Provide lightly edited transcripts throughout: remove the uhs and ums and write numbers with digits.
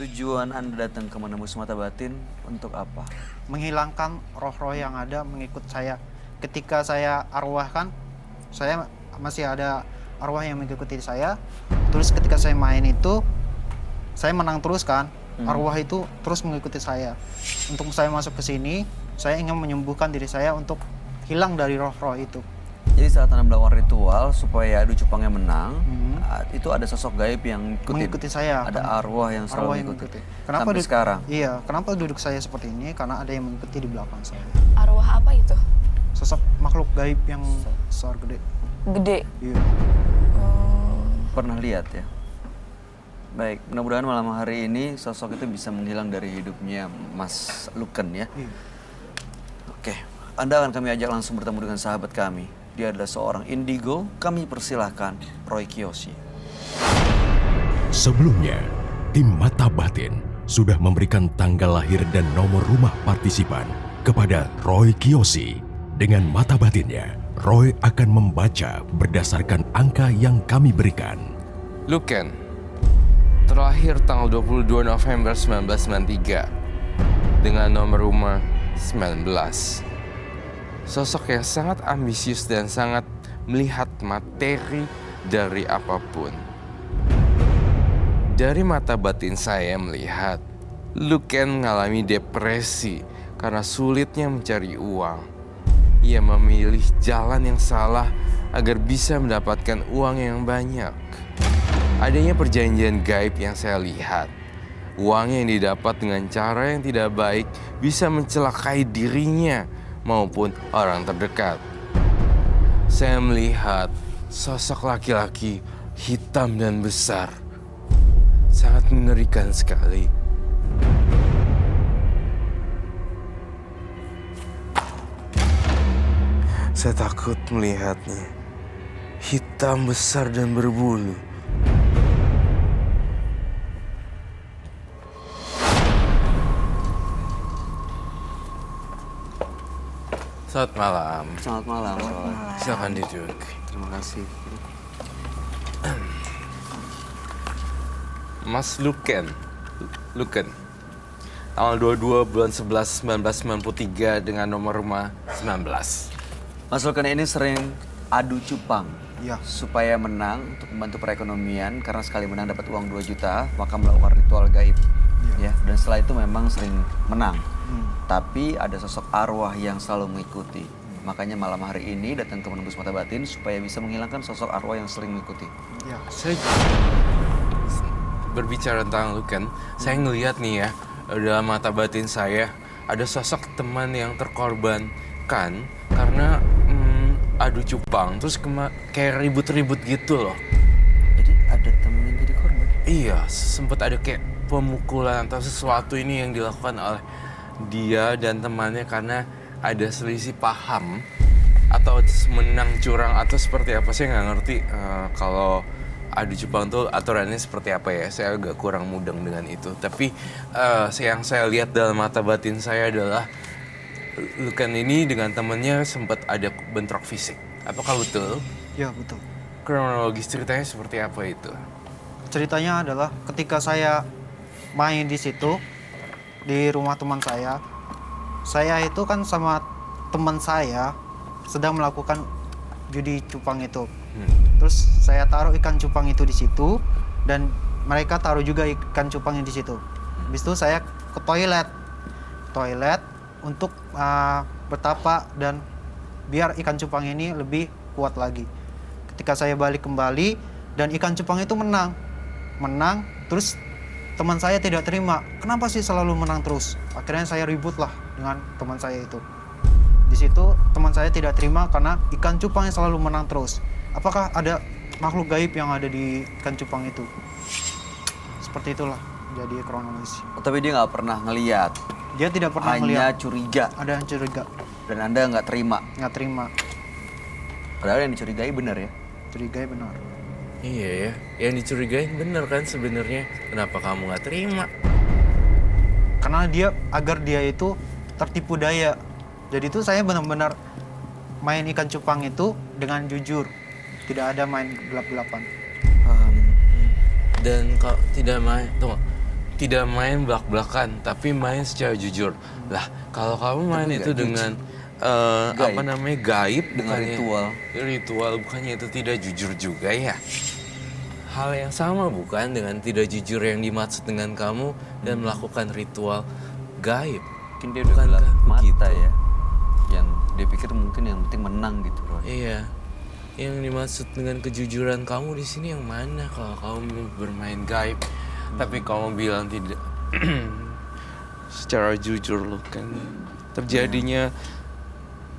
Tujuan Anda datang ke Menembus Mata Batin untuk apa? Menghilangkan roh-roh yang ada mengikut saya. Ketika saya arwahkan, saya masih ada arwah yang mengikuti saya. Terus ketika saya main itu, saya menang terus kan. Arwah itu terus mengikuti saya. Untuk saya masuk ke sini, saya ingin menyembuhkan diri saya untuk hilang dari roh-roh itu. Jadi saat Anda melakukan ritual supaya adu cupangnya menang, itu ada sosok gaib yang Mengikuti saya. Ada arwah yang selalu Arwah yang mengikuti. Kenapa Sampai sekarang? Iya, kenapa duduk saya seperti ini? Karena ada yang mengikuti di belakang saya. Arwah apa itu? Sosok makhluk gaib yang besar gede. Gede. Iya. Pernah lihat ya? Baik, mudah-mudahan malam hari ini sosok itu bisa menghilang dari hidupnya Mas Luken ya. Iya. Oke, Anda akan kami ajak langsung bertemu dengan sahabat kami. Dia adalah seorang indigo, kami persilahkan Roy Kiyoshi. Sebelumnya, tim Mata Batin sudah memberikan tanggal lahir dan nomor rumah partisipan kepada Roy Kiyoshi. Dengan mata batinnya, Roy akan membaca berdasarkan angka yang kami berikan. Luken, terlahir tanggal 22 November 1993 dengan nomor rumah 19. Sosok yang sangat ambisius dan sangat melihat materi dari apapun. Dari mata batin saya melihat, Luken mengalami depresi karena sulitnya mencari uang. Ia memilih jalan yang salah agar bisa mendapatkan uang yang banyak. Adanya perjanjian gaib yang saya lihat. Uang yang didapat dengan cara yang tidak baik bisa mencelakai dirinya maupun orang terdekat. Saya melihat sosok laki-laki hitam dan besar. Sangat mengerikan sekali. Saya takut melihatnya. Hitam besar dan berbulu. Selamat malam. Selamat malam, Roy. Silakan duduk. Terima kasih. Mas Luken. Tanggal 22 bulan 11 1993 dengan nomor rumah 19. Mas Luken ini sering adu cupang. Iya. Supaya menang untuk membantu perekonomian, karena sekali menang dapat uang 2 juta, maka melakukan ritual gaib. Ya, dan setelah itu memang sering menang. Tapi ada sosok arwah yang selalu mengikuti. Makanya malam hari ini datang ke Menembus Mata Batin supaya bisa menghilangkan sosok arwah yang sering mengikuti. Ya, saya Berbicara tentang Luken, saya ngelihat nih ya, dalam mata batin saya ada sosok teman yang terkorbankan karena adu cupang, terus kayak ribut-ribut gitu loh. Jadi ada temen yang jadi korban? Iya, sempat ada kayak pemukulan atau sesuatu ini yang dilakukan oleh dia dan temannya karena ada selisih paham atau menang curang atau seperti apa. Saya nggak ngerti kalau adu cupang tuh aturannya seperti apa ya. Saya agak kurang mudeng dengan itu. Tapi yang saya lihat dalam mata batin saya adalah Luken ini dengan temannya sempat ada bentrok fisik. Apakah betul? ya betul. Kronologis ceritanya seperti apa itu? Ceritanya adalah ketika saya main di situ di rumah teman saya itu kan sama teman saya sedang melakukan judi cupang itu. Terus saya taruh ikan cupang itu di situ dan mereka taruh juga ikan cupangnya di situ. Habis itu saya ke toilet untuk bertapa dan biar ikan cupang ini lebih kuat lagi. Ketika saya balik kembali dan ikan cupang itu menang, terus teman saya tidak terima. Kenapa sih selalu menang terus? Akhirnya saya ribut lah dengan teman saya itu. Di situ teman saya tidak terima karena ikan cupang yang selalu menang terus. Apakah ada makhluk gaib yang ada di ikan cupang itu? Seperti itulah jadi kronologis. Tapi dia nggak pernah ngeliat. Dia tidak pernah Hanya melihat. curiga. Ada yang curiga, Dan Anda nggak terima. nggak terima. Padahal yang dicurigai benar ya. Curiga benar. Iya ya, yang dicurigain bener kan sebenarnya. Kenapa kamu nggak terima? Karena agar dia itu tertipu daya. Jadi itu saya benar-benar main ikan cupang itu dengan jujur. Tidak ada main gelap-gelapan. Dan kalau tidak main, tunggu. tidak main belak-belakan, tapi main secara jujur. Lah, kalau kamu main Tapi itu nggak dengan Gaib. apa namanya gaib, Dengan ritual, bukannya itu tidak jujur juga ya? Hal yang sama bukan dengan tidak jujur yang dimaksud dengan kamu dan melakukan ritual gaib. Mungkin dia udah gelap Bukankah mata begitu? ya. Yang dia pikir mungkin yang penting menang gitu, Roy. Iya. Yang dimaksud dengan kejujuran kamu di sini yang mana kalau kamu bermain gaib? Tapi kamu bilang tidak secara jujur loh kan terjadinya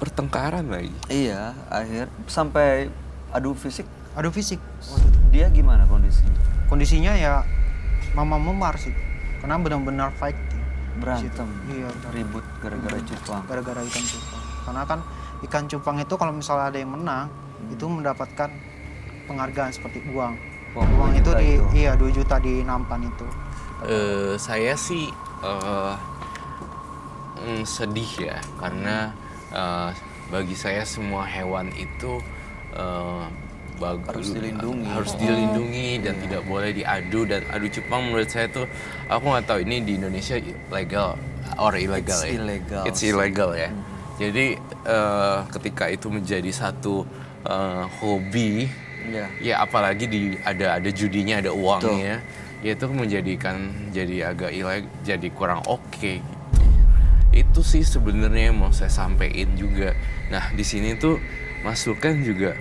pertengkaran lagi. Iya, akhir sampai adu fisik. Adu fisik. Dia gimana kondisinya? Kondisinya ya mama memar sih. Karena benar-benar fight. Berantem. Iya, Ribut gara-gara cupang. gara-gara ikan cupang. Karena kan ikan cupang itu kalau misalnya ada yang menang, itu mendapatkan penghargaan seperti uang. Uang Uang 2 itu juta itu. iya 2 juta di nampan itu. Saya sih sedih ya karena bagi saya semua hewan itu Harus dilindungi. harus dilindungi dan tidak boleh diadu, dan adu cupang menurut saya tuh aku nggak tahu ini di Indonesia legal or illegal It's ya. illegal. It's illegal ya. Jadi ketika itu menjadi satu hobi, Iya. ya apalagi ada judinya, ada uangnya, ya itu menjadikan jadi agak ilegal, jadi kurang oke gitu. Itu sih sebenarnya yang mau saya sampaikan juga. Nah di sini tuh Mas Lukan juga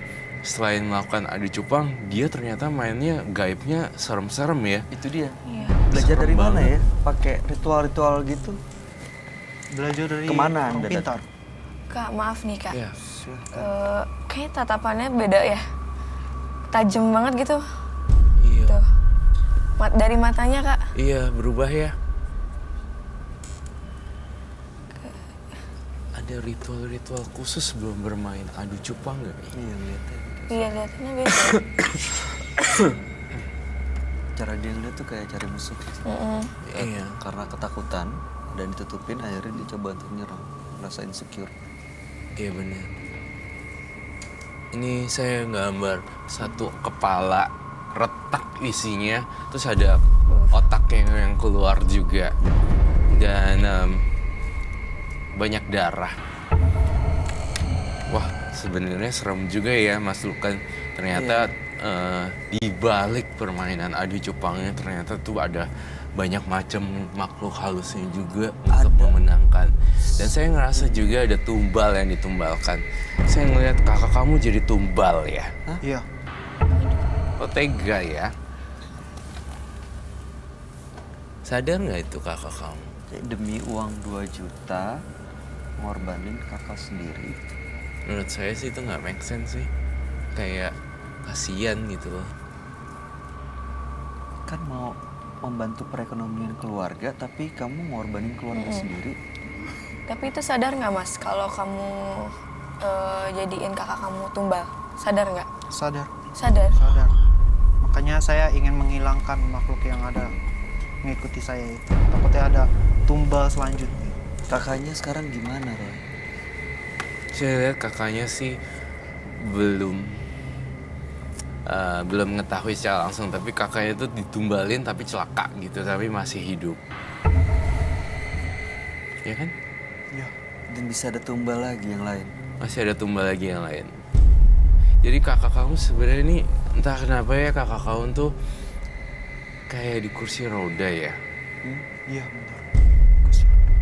selain melakukan adu cupang, dia ternyata mainnya gaibnya serem-serem ya. Itu dia. Iya. Belajar Serem dari mana banget. ya? Pakai ritual-ritual gitu. Belajar dari Kemana orang Anda pintar. Kak, maaf nih Kak. Ya. Kayaknya tatapannya beda ya. Tajam banget gitu. Iya. Tuh. Dari matanya Kak. Iya, berubah ya. Ada ritual-ritual khusus sebelum bermain adu cupang nggak nih? Iya, lihatnya. Iya, liatannya beda. Cara dia ngeliat tuh kayak cari musuh. Iya. Karena ketakutan dan ditutupin, akhirnya dia coba untuk nyerang. Rasa insecure. Iya benar. Ini saya gambar satu kepala retak isinya, terus ada otak yang keluar juga, dan banyak darah. Wah, sebenarnya serem juga ya Mas Lukan. Ternyata di balik permainan adu cupangnya ternyata tuh ada banyak macam makhluk halusnya juga untuk memenangkan. Dan saya ngerasa juga ada tumbal yang ditumbalkan. Saya ngeliat kakak kamu jadi tumbal ya. Iya. Kok tega ya? Sadar nggak itu kakak kamu? Kayak demi uang 2 juta, ngorbanin kakak sendiri. Menurut saya sih itu nggak make sense sih. Kayak kasihan gitu loh. Kan mau membantu perekonomian keluarga, tapi kamu ngorbanin keluarga sendiri. Tapi itu sadar nggak Mas kalau kamu jadiin kakak kamu tumbal? Sadar nggak? Sadar. Sadar. Sadar. Makanya saya ingin menghilangkan makhluk yang ada mengikuti saya itu. Takutnya ada tumbal selanjutnya. Kakaknya sekarang gimana, Roy? Saya lihat kakaknya sih belum mengetahui secara langsung, tapi kakaknya itu ditumbalin tapi celaka gitu, tapi masih hidup. Ya kan? Iya. Dan bisa ada tumbal lagi yang lain. Masih ada tumbal lagi yang lain. Jadi kakak kamu sebenarnya ini entah kenapa ya kakak kamu tuh kayak di kursi roda ya. Iya, benar.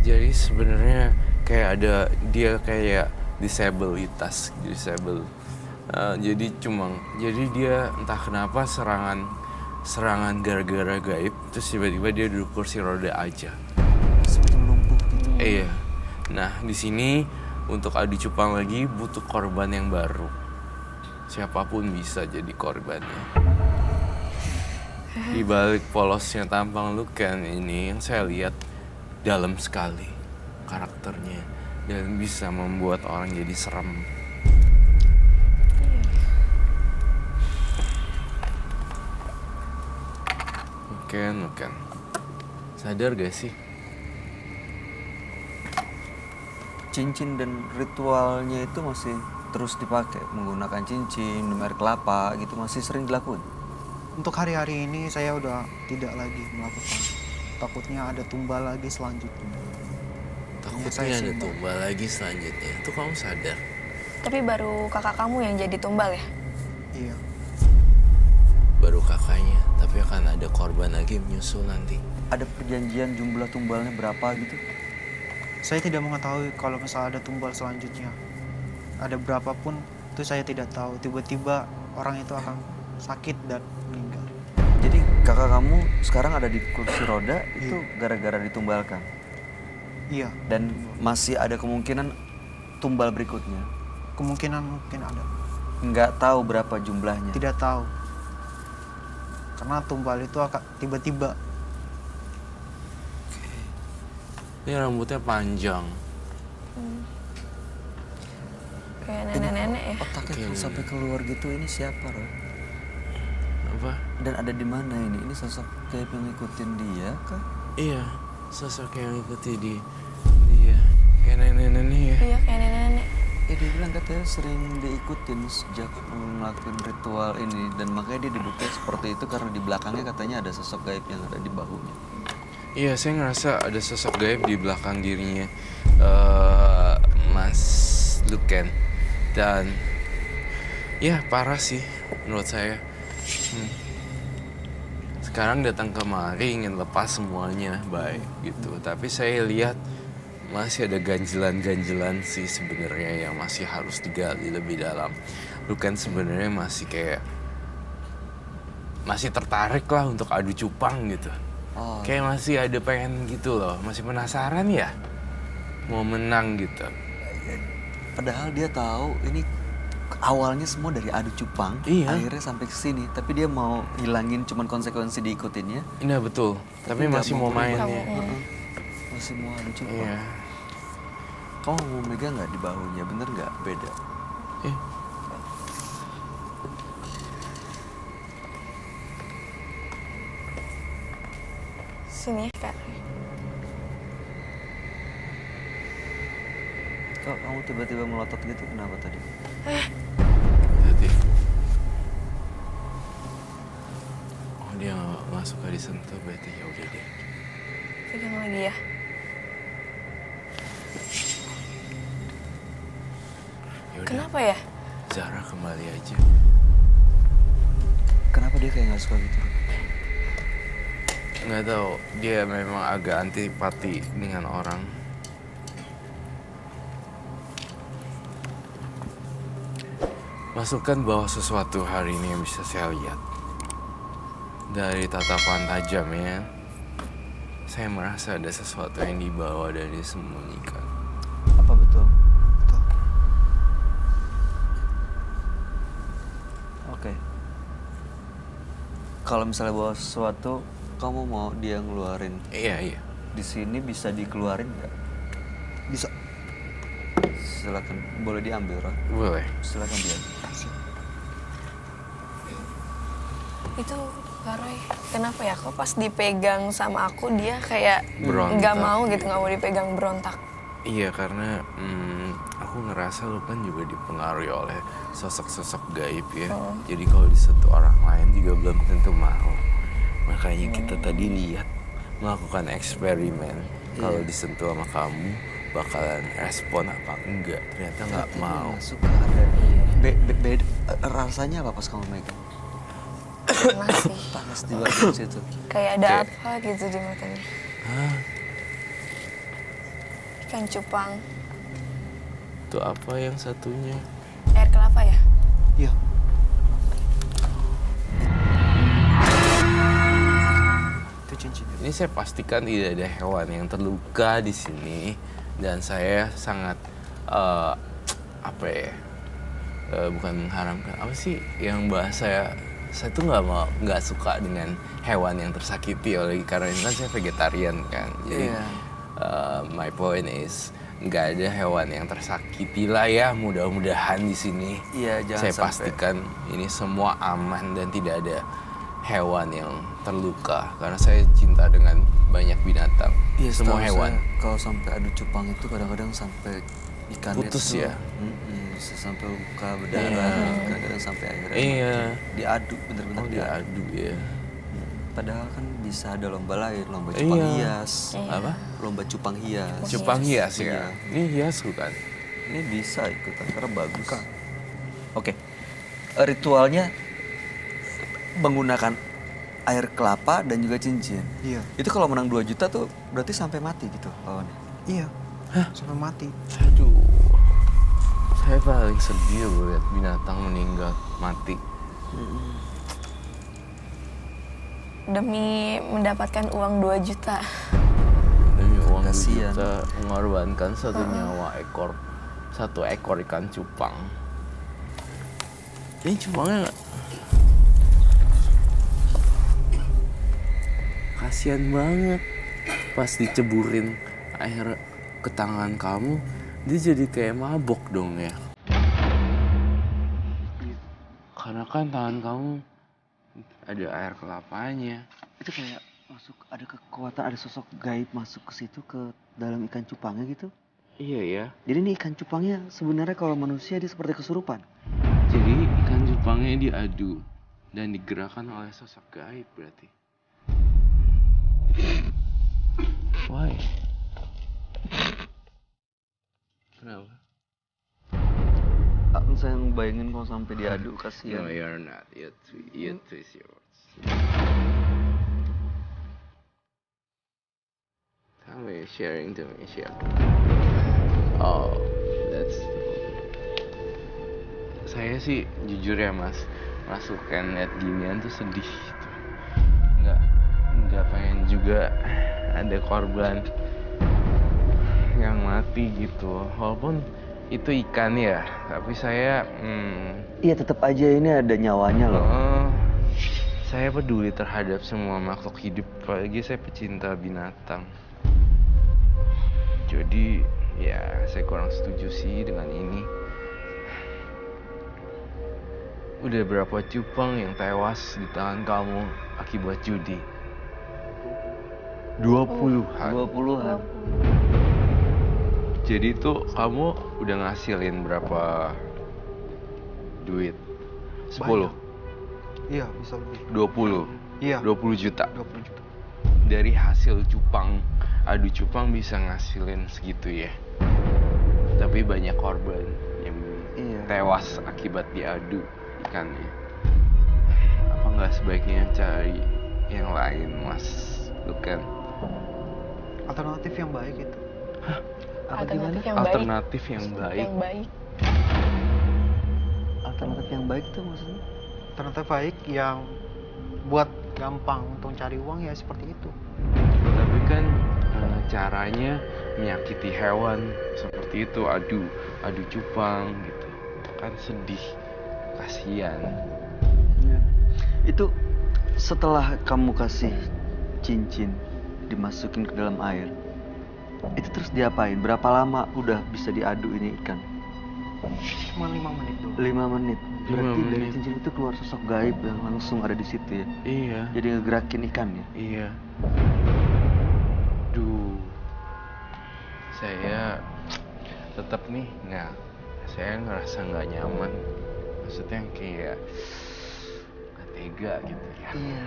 Jadi sebenarnya kayak ada dia kayak disable. Jadi dia entah kenapa serangan gara-gara gaib, terus tiba-tiba dia duduk kursi roda aja. Seperti lumpuh gitu. Iya. Nah di sini untuk adu cupang lagi butuh korban yang baru. Siapapun bisa jadi korbannya. Di balik polosnya tampang Lukan ini yang saya lihat dalam sekali karakternya dan bisa membuat orang jadi serem. Lukan. Sadar gak sih? Cincin dan ritualnya itu masih terus dipakai, menggunakan cincin, minum air kelapa gitu masih sering dilakukan. Untuk hari-hari ini saya udah tidak lagi melakukan. takutnya ada tumbal lagi selanjutnya. Takutnya saya ada sih, Mbak. tumbal lagi selanjutnya. Itu kamu sadar? Tapi baru kakak kamu yang jadi tumbal ya? Iya. Baru kakaknya, tapi akan ada korban lagi menyusul nanti. Ada perjanjian jumlah tumbalnya berapa gitu? Saya tidak mengetahui kalau misalnya ada tumbal selanjutnya. Ada berapapun itu saya tidak tahu. Tiba-tiba orang itu akan sakit dan meninggal. Jadi kakak kamu sekarang ada di kursi roda itu gara-gara ditumbalkan? Iya, Dan masih ada kemungkinan tumbal berikutnya? kemungkinan mungkin ada. Nggak tahu berapa jumlahnya? Tidak tahu. Karena tumbal itu akan tiba-tiba. Ini rambutnya panjang. Kayak nenek-nenek ya? Otaknya kalau sampai keluar gitu, ini siapa, Roy? Apa? Dan ada di mana ini? Ini sosok kayak yang ngikutin dia kah? Iya, sosok yang ikuti dia. Kayak nenek-nenek ya. Iya kayak nenek-nenek. Dia bilang katanya sering diikutin sejak melakukan ritual ini. Dan makanya dia duduknya seperti itu karena di belakangnya katanya ada sosok gaib yang ada di bahunya. Iya, saya ngerasa ada sosok gaib di belakang dirinya Mas Luken. Dan ya parah sih menurut saya. Sekarang datang kemari ingin lepas semuanya baik gitu. Tapi saya lihat masih ada ganjilan-ganjilan sih sebenarnya yang masih harus digali lebih dalam. Luken sebenarnya masih kayak masih tertarik lah untuk adu cupang gitu. Oh, Kayak masih ada pengen gitu loh, masih penasaran ya mau menang gitu. padahal dia tahu ini awalnya semua dari adu cupang, Iya. akhirnya sampai ke sini. Tapi dia mau hilangin cuman konsekuensi diikutinnya. Iya betul, tapi nggak masih mau main berubah. ya. Heeh. Masih mau adu cupang. Iya. Kamu mau megang nggak di bahunya? Bener nggak? Beda. Eh, Sini ya kak. Kok kamu tiba-tiba melotot gitu? Kenapa tadi? tadi. Oh dia nggak suka disentuh berarti ya udah deh. Pegang lagi ya. Ya udah, Kenapa ya? Zara kembali aja. Kenapa dia kayak nggak suka gitu? Nggak tahu, dia memang agak antipati dengan orang. Masukkan bahwa sesuatu hari ini yang bisa saya lihat. Dari tatapan tajamnya, saya merasa ada sesuatu yang dibawa dan disembunyikan. Apa betul? Betul. Oke. Kalau misalnya bawa sesuatu, kamu mau dia ngeluarin Iya. di sini bisa dikeluarin nggak? Bisa. Silakan, boleh diambil, Ron. Boleh. Silakan dia. Itu Kak Roy, kenapa ya kok pas dipegang sama aku dia kayak Berontak. nggak mau gitu, nggak mau dipegang, berontak. Iya, karena aku ngerasa lu kan juga dipengaruhi oleh sosok-sosok gaib ya. Jadi kalau disentuh orang lain juga belum tentu mau. Makanya kita tadi lihat melakukan eksperimen. Kalau disentuh sama kamu bakalan respon apa enggak. Ternyata nggak mau. Nggak suka ada. Rasanya apa pas kamu megang? Panas sih. Panas di bagian situ. Kayak ada Kayak- apa gitu di matanya. Hah? Ikan cupang. Itu apa yang satunya? Air kelapa ya? Iya. Itu cincinnya. Ini saya pastikan tidak ada hewan yang terluka di sini dan saya sangat apa ya? Bukan mengharamkan apa sih yang bahasa saya tuh nggak suka dengan hewan yang tersakiti oleh karena ini kan saya vegetarian kan. Jadi Iya. my point is nggak ada hewan yang tersakiti lah ya, mudah-mudahan di sini. Iya, jangan Saya sampai. pastikan ini semua aman dan tidak ada hewan yang terluka karena saya cinta dengan banyak binatang. Iya, Semua setahu hewan. saya, kalau sampai adu cupang itu kadang-kadang sampai ikannya Putus itu, ya? bisa sampai luka berdarah, kadang-kadang sampai akhirnya Iya. mati. Diadu, bener-bener Oh diadu. diadu ya. Padahal kan bisa bisa ada lomba lain, lomba cupang Iya. hias. Apa? Lomba cupang hias. Cupang hias Iya. ya? Ini hias bukan? Ini bisa ikutan karena bagus. Oke. Ritualnya menggunakan air kelapa dan juga cincin. Iya. Itu kalau menang 2 juta tuh berarti sampai mati gitu lawannya. Iya. Sampai mati. Aduh. Saya paling sedih lihat binatang meninggal, mati. Demi mendapatkan uang 2 juta. Demi uang 2 Kasian. juta mengorbankan satu ekor ikan cupang. Ini cupangnya kasian banget. Pas diceburin air ke tangan kamu, dia jadi kayak mabok dong ya. Karena kan tangan kamu ada air kelapanya. Itu kayak masuk ada kekuatan, ada sosok gaib masuk ke situ ke dalam ikan cupangnya gitu. Iya ya. Jadi ini ikan cupangnya sebenarnya kalau manusia dia seperti kesurupan. Jadi ikan cupangnya diadu dan digerakkan oleh sosok gaib berarti. Why? Kenapa? Aku saya ngebayangin kalau sampai diadu No, kasihan. you're not. You twist your words. Tell me, sharing to me, share. Oh, that's. Saya sih jujur ya mas, masukan liat ginian tuh sedih gitu. Nggak pengen juga ada korban yang mati gitu. Walaupun itu ikan ya, tapi saya Iya tetap aja ini ada nyawanya loh. saya peduli terhadap semua makhluk hidup, apalagi saya pecinta binatang. Jadi ya saya kurang setuju sih dengan ini. Udah berapa cupang yang tewas di tangan kamu akibat judi? 20-an. 20-an. Jadi tuh kamu udah ngasilin berapa duit? 10? Banyak. Iya, bisa lebih. 20? Iya. 20 juta? 20 juta. Dari hasil cupang, adu cupang bisa ngasilin segitu ya. Tapi banyak korban yang Iya. tewas akibat diadu ikannya. Apa nggak sebaiknya cari yang lain, Mas Lukan? Alternatif yang baik itu. Alternatif yang Alternatif yang baik. baik. Yang baik. Alternatif yang baik tuh maksudnya? Alternatif baik yang buat gampang untuk cari uang ya seperti itu. Tapi kan caranya menyakiti hewan seperti itu, adu cupang gitu. Kan sedih, kasihan. Iya. Itu setelah kamu kasih cincin dimasukin ke dalam air, itu terus diapain? Berapa lama udah bisa diadu ini ikan? Cuma 5 menit doang. 5 menit. 5 Berarti dari menit. cincin itu keluar sosok gaib yang langsung ada di situ ya. Iya, Jadi ngegerakin ikannya. iya. Duh, saya tetap nih saya ngerasa nggak nyaman. Maksudnya kayak nggak tega gitu ya. Iya.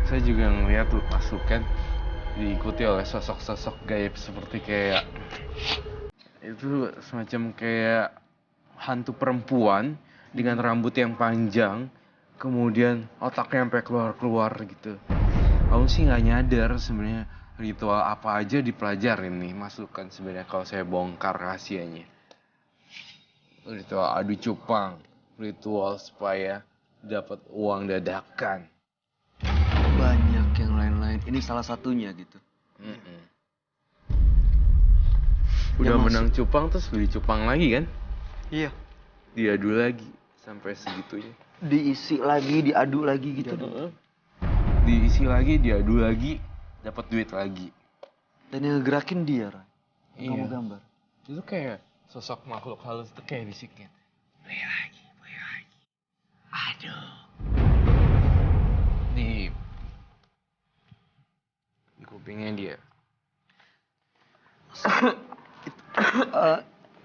Saya juga ngeliat pasukan diikuti oleh sosok-sosok gaib seperti kayak itu semacam kayak hantu perempuan dengan rambut yang panjang, kemudian otaknya sampai keluar-keluar gitu. Aku sih nggak nyadar sebenarnya ritual apa aja dipelajarin nih masukan sebenarnya kalau saya bongkar rahasianya. Ritual adu cupang, ritual supaya dapat uang dadakan. Banyak yang lain-lain. Ini salah satunya gitu. Udah Yang menang cupang terus beli cupang lagi kan? Iya. Diadu lagi sampai segitunya. Diisi lagi, diadu lagi gitu. Diisi lagi, diadu lagi, dapat duit lagi. Dan yang ngegerakin dia, Ran. Iya. Kamu gambar. Itu kayak sosok makhluk halus itu kayak bisikin. Beli lagi, beli lagi. Aduh. Di kupingnya dia.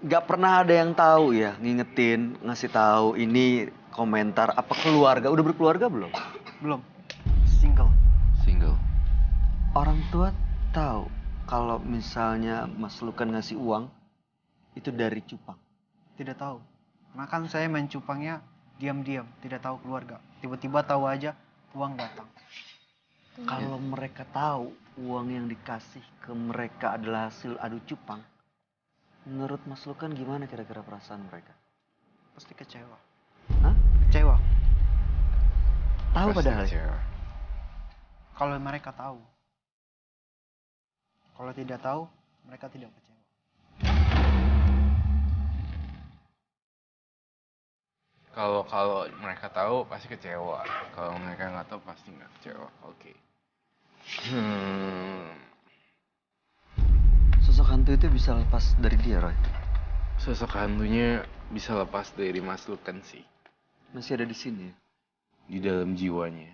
Gak pernah ada yang tahu ya, ngingetin, ngasih tahu ini komentar apa keluarga. Udah berkeluarga belum? Belum. Orang tua tahu kalau misalnya Mas Lukan ngasih uang itu dari cupang. Tidak tahu. Karena kan saya main cupangnya diam-diam, tidak tahu keluarga. Tiba-tiba tahu aja uang datang. Kalau mereka tahu uang yang dikasih ke mereka adalah hasil adu cupang, menurut Mas Lukan gimana kira-kira perasaan mereka? Pasti kecewa. Hah? Kecewa. Tahu Pasti padahal. kecewa. Kalau mereka tahu. Kalau tidak tahu, mereka tidak kecewa. Kalau mereka tahu pasti kecewa. Kalau mereka nggak tahu pasti nggak kecewa. Oke. Sosok hantu itu bisa lepas dari dia, Roy. Sosok hantunya bisa lepas dari Mas Lukan sih. Masih ada di sini ya. Di dalam jiwanya.